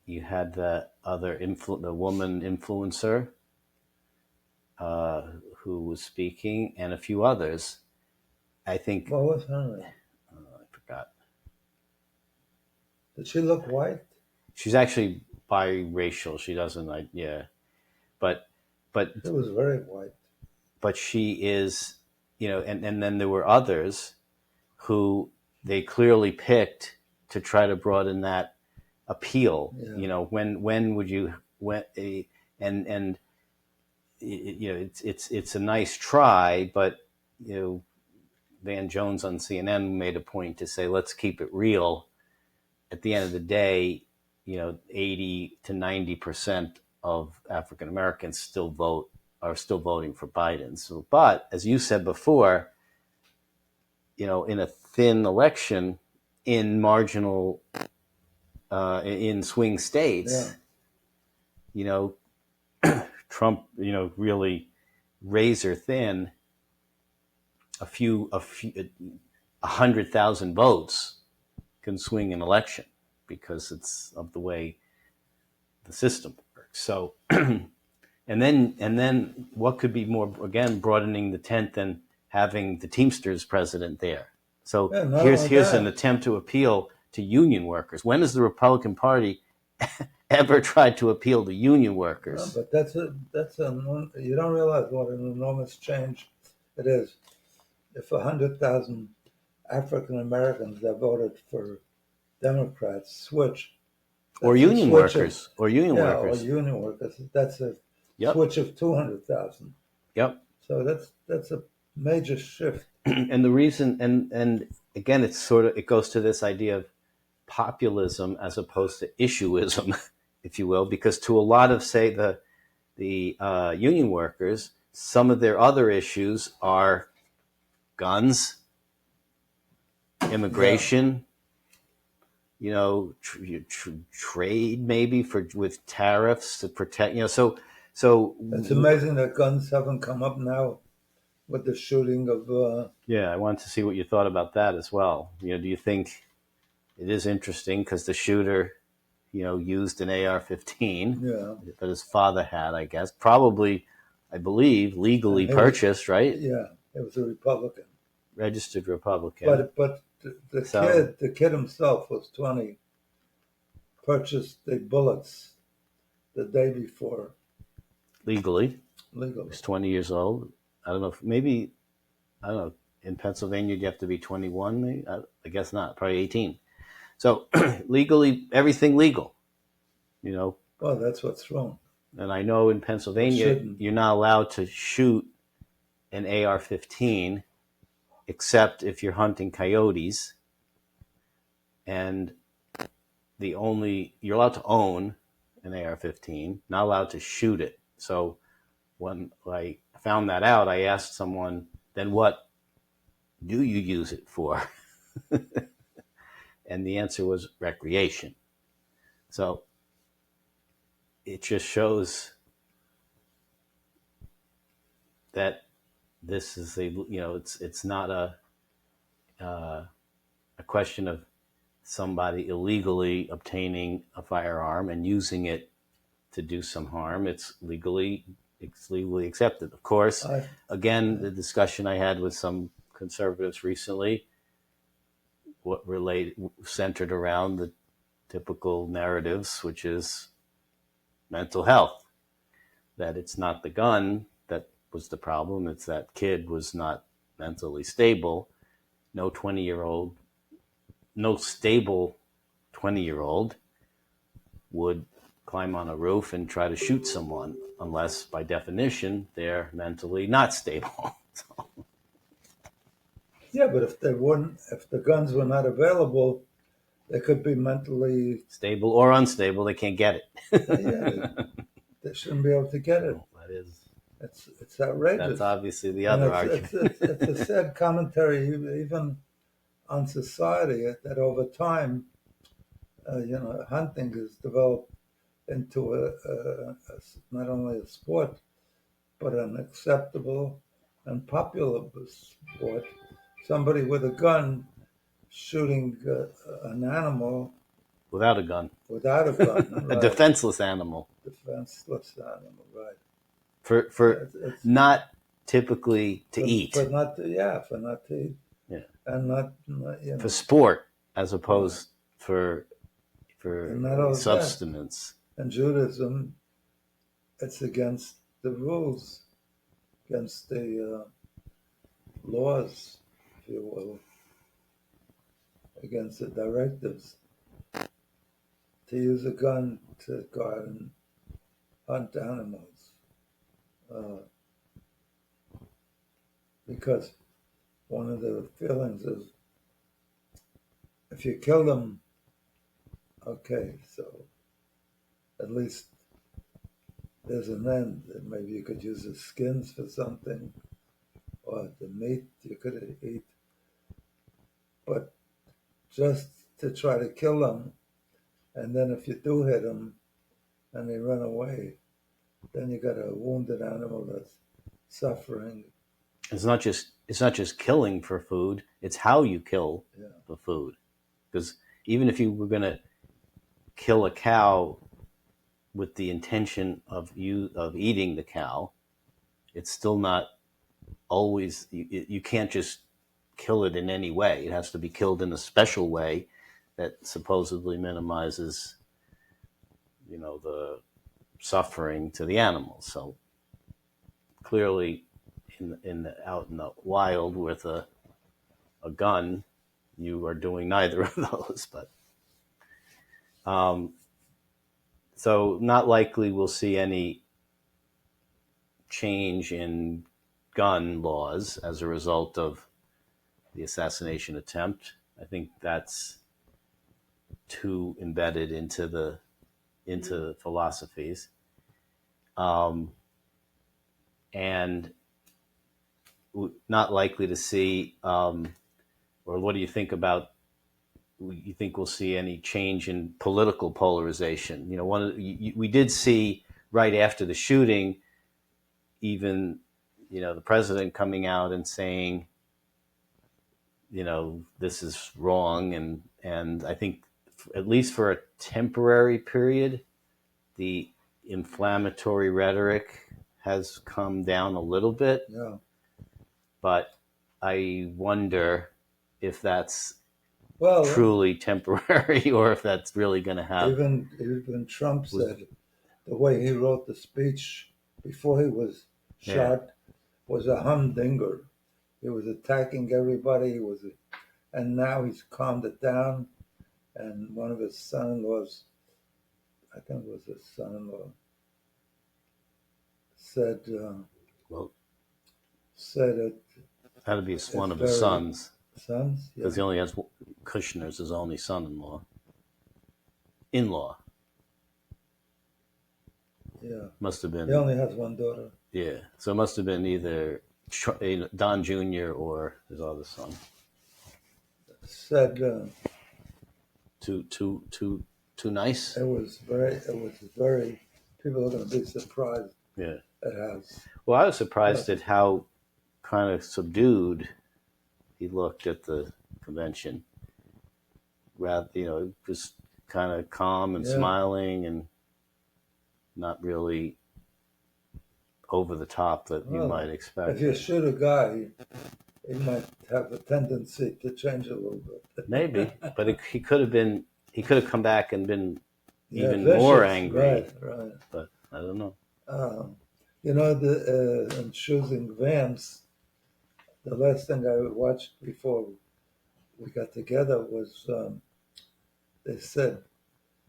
the other the woman influencer who was speaking, and a few others. I think. What was her name? I forgot. Did she look white? She's actually biracial. She doesn't like, yeah, but she was very white. But she is, you know, and then there were others who they clearly picked to try to broaden that appeal. Yeah. You know, when would you and you know, it's a nice try, but you know, Van Jones on CNN made a point to say, let's keep it real. At the end of the day, you know, 80 to 90% of African Americans are still voting for Biden. So, but as you said before, you know, in a thin election, in marginal, in swing states, you know, Trump, really razor thin, a 100,000 votes can swing an election because it's of the way the system works. So, and then what could be more, again, broadening the tent than having the Teamsters president there? So here's an attempt to appeal to union workers. When has the Republican Party ever tried to appeal to union workers? No, but you don't realize what an enormous change it is. If 100,000 African Americans that voted for Democrats switch, or union workers, or union workers, that's a switch of 200,000. Yep. So that's a major shift. And the reason, and again, it goes to this idea of populism as opposed to issueism, if you will, because to a lot of, say, the union workers, some of their other issues are guns, immigration, trade maybe with tariffs to protect, so it's amazing that guns haven't come up now with the shooting of. I wanted to see what you thought about that as well. Do you think it is interesting because the shooter, used an AR-15 that his father had, I guess, probably, I believe, legally purchased, right? Yeah, it was a Republican, registered Republican. But the kid himself was 20. Purchased the bullets the day before. Legally. He's 20 years old. I don't know if in Pennsylvania you have to be 21, maybe? I guess not, probably 18. So legally, everything legal, Well, that's what's wrong. And I know in Pennsylvania, you're not allowed to shoot an AR-15 except if you're hunting coyotes. And you're allowed to own an AR-15, not allowed to shoot it. So when I found that out, I asked someone, then what do you use it for? And the answer was recreation. So it just shows that this is it's not a question of somebody illegally obtaining a firearm and using it to do some harm. It's legally accepted. Of course, again, the discussion I had with some conservatives recently, centered around the typical narratives, which is mental health, that it's not the gun that was the problem. It's that kid was not mentally stable. No stable 20-year-old would climb on a roof and try to shoot someone unless, by definition, they're mentally not stable. Yeah, but if the guns were not available, they could be mentally stable or unstable. They can't get it. They shouldn't be able to get it. It's outrageous. That's obviously the other argument. It's a sad commentary, even on society, that over time, hunting has developed into not only a sport, but an acceptable and popular sport. Somebody with a gun shooting an animal without a gun, right. A defenseless animal, right? For not typically to eat, for not to eat, and not for sport as opposed for subsistence. In Judaism, it's against the rules, against the laws, if you will, against the directives, to use a gun to guard and hunt animals. Because one of the feelings is, if you kill them, okay, so at least there's an end. Maybe you could use the skins for something, or the meat you could eat. But just to try to kill them, and then if you do hit them and they run away, then you got a wounded animal that's suffering. It's not just killing for food. It's how you kill the food. Because even if you were going to kill a cow with the intention of eating the cow, it's still not always. You can't just kill it in any way. It has to be killed in a special way that supposedly minimizes, the suffering to the animal. So clearly, out in the wild with a gun, you are doing neither of those. But so not likely we'll see any change in gun laws as a result of the assassination attempt. I think that's too embedded into philosophies, and not likely to see. Or what do you think about? You think we'll see any change in political polarization? We did see right after the shooting, even the president coming out and saying, this is wrong, and I think at least for a temporary period, the inflammatory rhetoric has come down a little bit. Yeah. But I wonder if that's Well, truly temporary or if that's really going to have. Even Trump said the way he wrote the speech before he was shot was a humdinger. He was attacking everybody. And now he's calmed it down. And one of his son-in-laws, I think it was his son-in-law, said it. That'd be one of his sons. Sons? Because he only has Kushner's his only son-in-law. In-law. Yeah. Must have been. He only has one daughter. Yeah. So it must have been either Don Jr. or his other son. Said too nice. It was very. People are going to be surprised. Yeah. It has. Well, I was surprised at how kind of subdued he looked at the convention. Rather, just kind of calm and smiling and not really over the top that you might expect. If you shoot a guy, he might have a tendency to change a little bit. Maybe, but he could have come back and been even vicious, more angry. Right. But I don't know. In choosing Vance, the last thing I watched before we got together was they said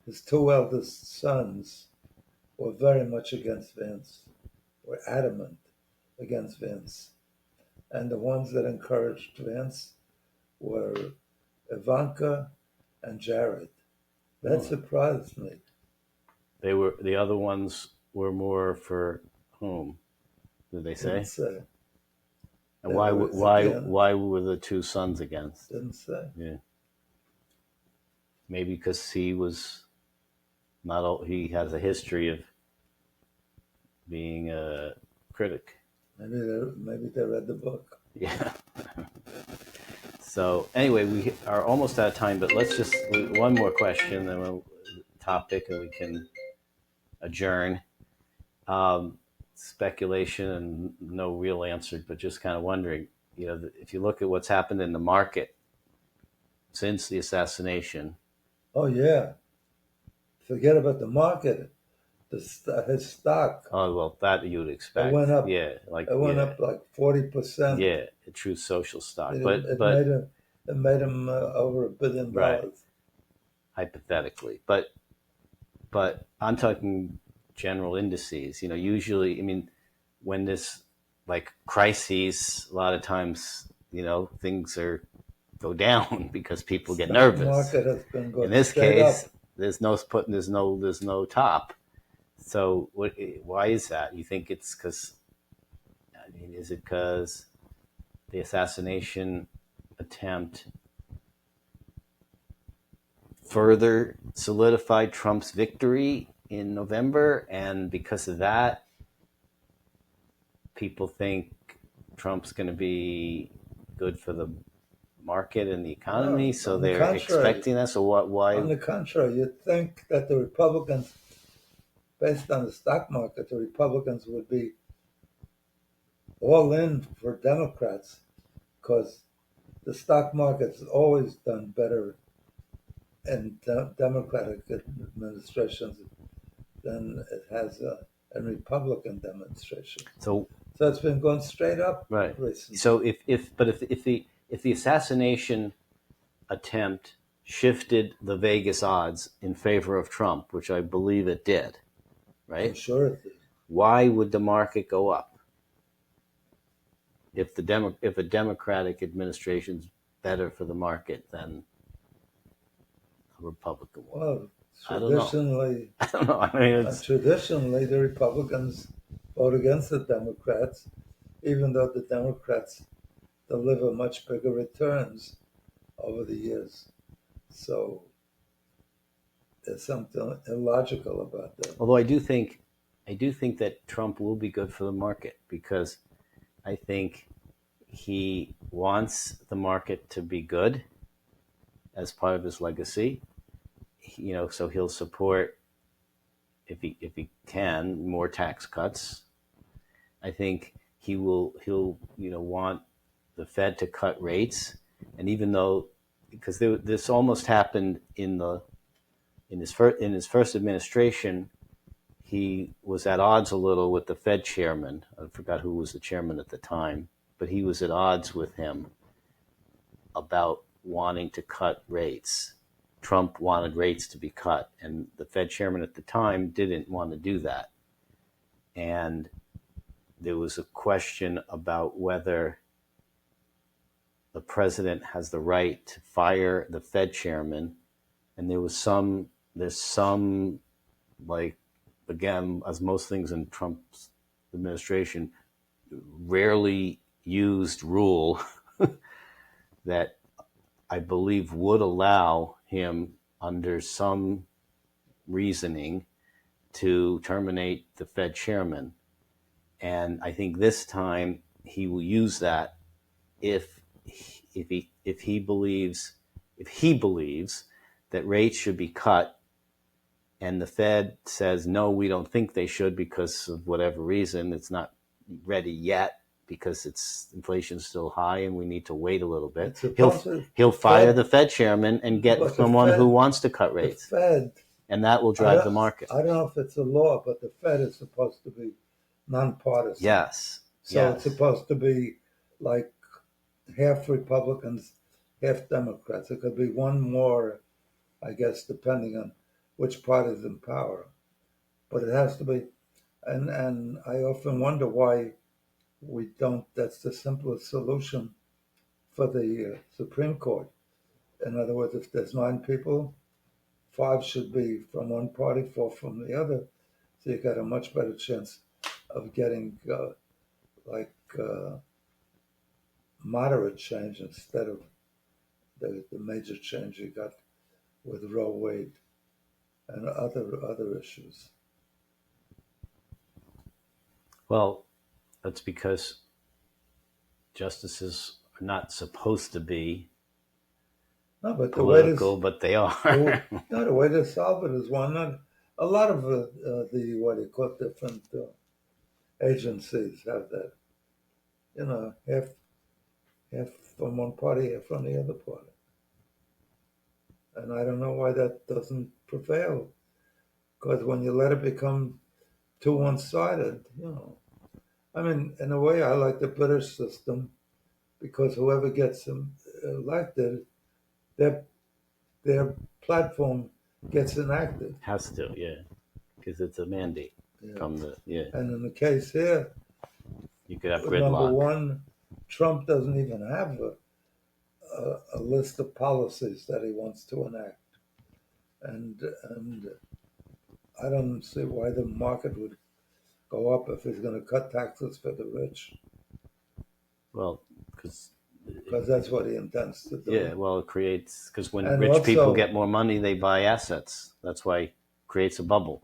his two eldest sons were very much against Vance, were adamant against Vance. And the ones that encouraged Vance were Ivanka and Jared. That surprised me. The other ones were more for whom? Did they say? Didn't say. And why were the two sons against? Didn't say. Yeah. Maybe because he was he has a history of being a critic. Maybe they read the book. Yeah. So anyway, we are almost out of time, but let's just one more question, then we'll topic, and we can adjourn. Speculation and no real answer, but just kind of wondering, if you look at what's happened in the market since the assassination. Oh yeah. Forget about the market. His stock. Oh well, that you'd expect. It went up. Yeah, it went up like 40%. Yeah, a true social stock. It made him over $1 billion. Right. Hypothetically, but I'm talking general indices. Usually, when this like crises, a lot of times, things go down because people get nervous. The market has been going. In this case, there's no top. So why is that? You think it's because? Is it because the assassination attempt further solidified Trump's victory in November, and because of that, people think Trump's going to be good for the market and the economy, No, so on the they're contrary. expecting that. So what? Why? On the contrary, you'd think that the Republicans, based on the stock market, the Republicans would be all in for Democrats because the stock market's always done better in Democratic administrations than it has in Republican demonstrations. So it's been going straight up right. recently. So if the assassination attempt shifted the Vegas odds in favor of Trump, which I believe it did, right? I'm sure it did. Why would the market go up if a Democratic administration's better for the market than a Republican one? Well, traditionally, I don't know. I mean, traditionally, the Republicans vote against the Democrats, even though the Democrats deliver much bigger returns over the years. So there's something illogical about that. Although I do think that Trump will be good for the market because I think he wants the market to be good as part of his legacy. So he'll support, if he can, more tax cuts. I think he'll want the Fed to cut rates, and even though because this almost happened in his first administration, he was at odds a little with the Fed chairman. I forgot who was the chairman at the time, but he was at odds with him about wanting to cut rates. Trump wanted rates to be cut, and the Fed chairman at the time didn't want to do that. And there was a question about whether the president has the right to fire the Fed chairman. And there's some, like, again, as most things in Trump's administration, rarely used rule that I believe would allow him, under some reasoning, to terminate the Fed chairman. And I think this time he will use that if he believes that rates should be cut, and the Fed says no, we don't think they should because of whatever reason, it's not ready yet because inflation's still high and we need to wait a little bit. He'll fire the Fed chairman and get someone who wants to cut rates. The Fed, and that will drive the market. I don't know if it's a law, but the Fed is supposed to be nonpartisan. Yes. So it's supposed to be like half Republicans, half Democrats. It could be one more, I guess, depending on which party is in power. But it has to be, and I often wonder why we don't, that's the simplest solution for the Supreme Court. In other words, if there's 9 people, 5 should be from one party, 4 from the other. So you got a much better chance of getting moderate change instead of the major change you got with Roe Wade and other issues. Well, that's because justices are not supposed to be political, but they are. The way to solve it is one. A lot of the what you call different agencies have that. Half from one party, half from the other party. And I don't know why that doesn't prevail. Because when you let it become too one-sided, I mean, in a way, I like the British system because whoever gets them elected, their platform gets enacted. Has to, yeah, because it's a mandate from the, And in the case here, you could have gridlock. Number one, Trump doesn't even have a list of policies that he wants to enact, and I don't see why the market would go up if he's going to cut taxes for the rich. Well, because that's what he intends to do. Yeah, well, it creates, because when rich people get more money, they buy assets. That's why it creates a bubble.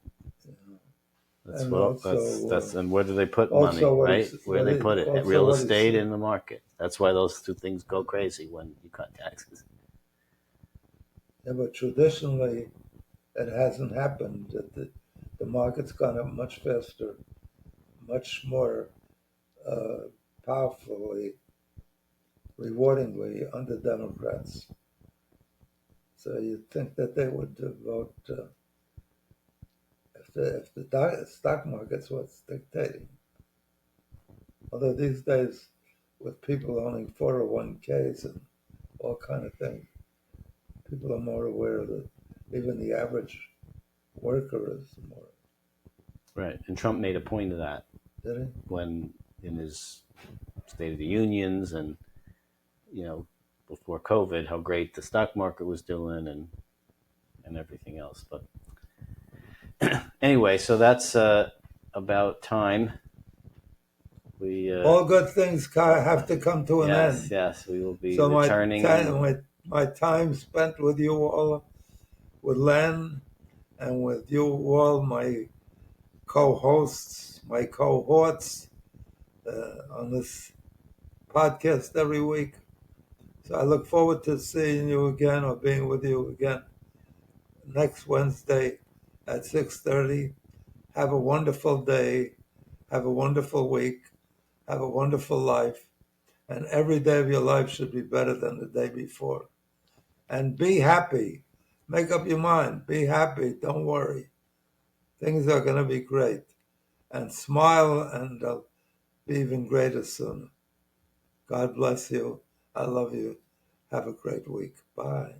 That's and what also that's and where do they put money, also what right? is Where they put it? At also real what is estate in the market. That's why those two things go crazy when you cut taxes. yeah, but traditionally it hasn't happened. The market's gone up much faster, much more uh, powerfully, rewardingly under Democrats. So you'd think that they would vote if the stock market's what's dictating. Although these days, with people owning 401ks and all kind of things, people are more aware that even the average worker is more. Right. And Trump made a point of that Did he? when in his State of the Unions and, before COVID, how great the stock market was doing and everything else. But anyway, so that's about time. We All good things have to come to an end. yes, we will be So returning. my time spent with you all, with Len, and with you all, my co-hosts, my cohorts on this podcast every week. So I look forward to seeing you again or being with you again next Wednesday at 6:30. Have a wonderful day. Have a wonderful week. Have a wonderful life. And every day of your life should be better than the day before. And be happy. Make up your mind. Be happy. Don't worry. Things are going to be great. And smile, and they'll be even greater soon. God bless you. I love you. Have a great week. Bye.